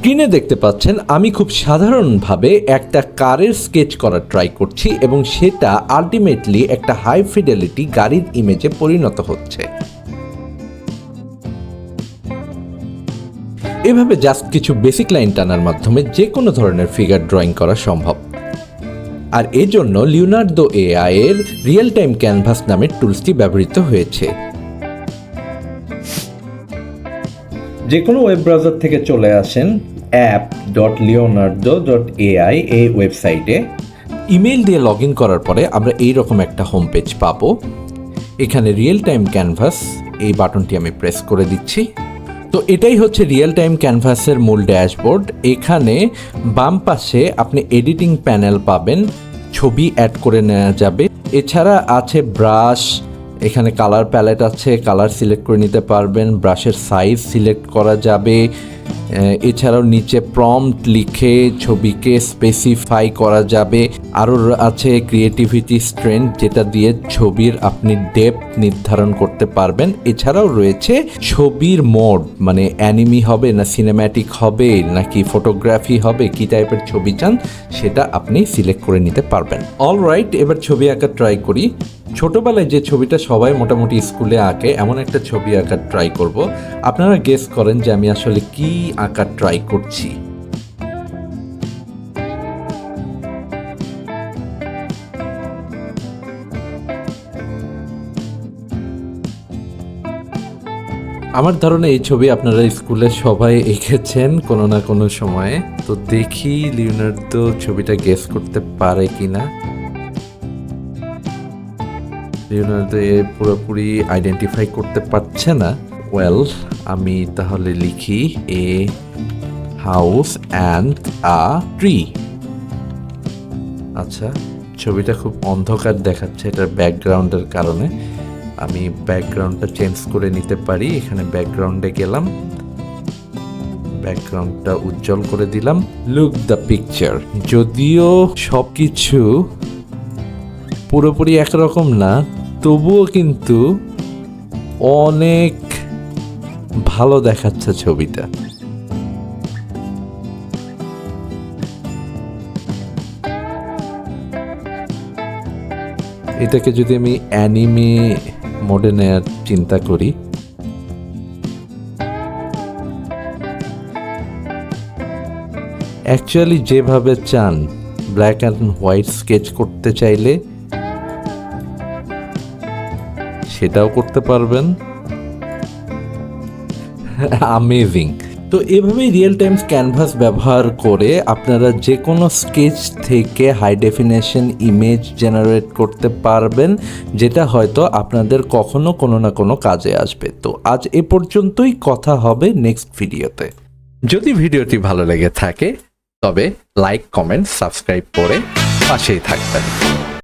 স্ক্রিনে দেখতে পাচ্ছেন আমি খুব সাধারণভাবে একটা কারের স্কেচ করার ট্রাই করছি এবং সেটা আলটিমেটলি একটা হাই ফিডেলিটি গাড়ির ইমেজে পরিণত হচ্ছে। এভাবে জাস্ট কিছু বেসিক লাইন টানার মাধ্যমে যে কোনো ধরনের ফিগার ড্রয়িং করা সম্ভব। আর এজন্য লিওনার্দো এআই এর রিয়েল টাইম ক্যানভাস নামের টুলসটি ব্যবহৃত হয়েছে। যে কোনো ওয়েব ব্রাউজার থেকে চলে আসেন app.leonardo.ai এই ওয়েবসাইটে। ইমেল দিয়ে লগ ইন করার পরে আমরা এইরকম একটা হোম পেজ পাবো। এখানে রিয়েল টাইম ক্যানভাস এই বাটনটি আমি প্রেস করে দিচ্ছি। তো এটাই হচ্ছে রিয়েল টাইম ক্যানভাসের মূল ড্যাশবোর্ড। এখানে বাম পাশে আপনি এডিটিং প্যানেল পাবেন, ছবি অ্যাড করে নেওয়া যাবে। এছাড়া আছে ব্রাশ, এখানে কালার প্যালেট আছে, কালার সিলেক্ট করে নিতে পারবেন, ব্রাশের সাইজ সিলেক্ট করা যাবে। এছাড়াও নিচে প্রম্পট লিখে ছবিকে স্পেসিফাই করা যাবে। আরও আছে ক্রিয়েটিভিটি স্ট্রেন্থ, যেটা দিয়ে ছবির আপনি ডেপথ নির্ধারণ করতে পারবেন। এছাড়াও রয়েছে ছবির মোড, মানে অ্যানিমি হবে না সিনেম্যাটিক হবে নাকি ফটোগ্রাফি হবে, কি টাইপের ছবি চান সেটা আপনি সিলেক্ট করে নিতে পারবেন। অলরাইট, এবার ছবি আঁকা ট্রাই করি। ছোটবেলায় যে ছবিটা সবাই মোটামুটি স্কুলে আঁকে এমন একটা ছবি আঁকার ট্রাই করব। আপনারা গেস করেন যে আমি আসলে কি আঁকার ট্রাই করছি। আমার ধারণা এই ছবি আপনারা স্কুলে সবাই এঁকেছেন কোনো না কোনো সময়ে। তো দেখি লিওনার্দো ছবিটা গেস করতে পারে কিনা। লিওনার্দো পুরোপুরি আইডেন্টিফাই করতে পারছে না। ওয়েল, আমি তাহলে লিখি a house and a tree. আচ্ছা, ছবিটা খুব অন্ধকার দেখাচ্ছে এটার ব্যাকগ্রাউন্ডের কারণে। আমি ব্যাকগ্রাউন্ডটা চেঞ্জ করে নিতে পারি। এখানে ব্যাকগ্রাউন্ডে গেলাম, ব্যাকগ্রাউন্ডটা উজ্জ্বল করে দিলাম। Look the picture. যদিও সব কিছু পুরোপুরি একরকম না, তবুও কিন্তু অনেক ভালো দেখাচ্ছে ছবিটা। এটাকে যদি আমি অ্যানিমে মোডে নেওয়ার চিন্তা করি, অ্যাকচুয়ালি যেভাবে চান ব্ল্যাক অ্যান্ড হোয়াইট স্কেচ করতে চাইলে সেটাও করতে পারবেন। আমেজিং। তো এভাবেই রিয়েল টাইম ক্যানভাস ব্যবহার করে আপনারা যে কোনো স্কেচ থেকে হাই ডেফিনেশন ইমেজ জেনারেট করতে পারবেন, যেটা হয়তো আপনাদের কখনো কোনো না কোনো কাজে আসবে। তো আজ এ পর্যন্তই, কথা হবে নেক্সট ভিডিওতে। যদি ভিডিওটি ভালো লেগে থাকে তবে লাইক, কমেন্ট, সাবস্ক্রাইব করে পাশেই থাকবেন।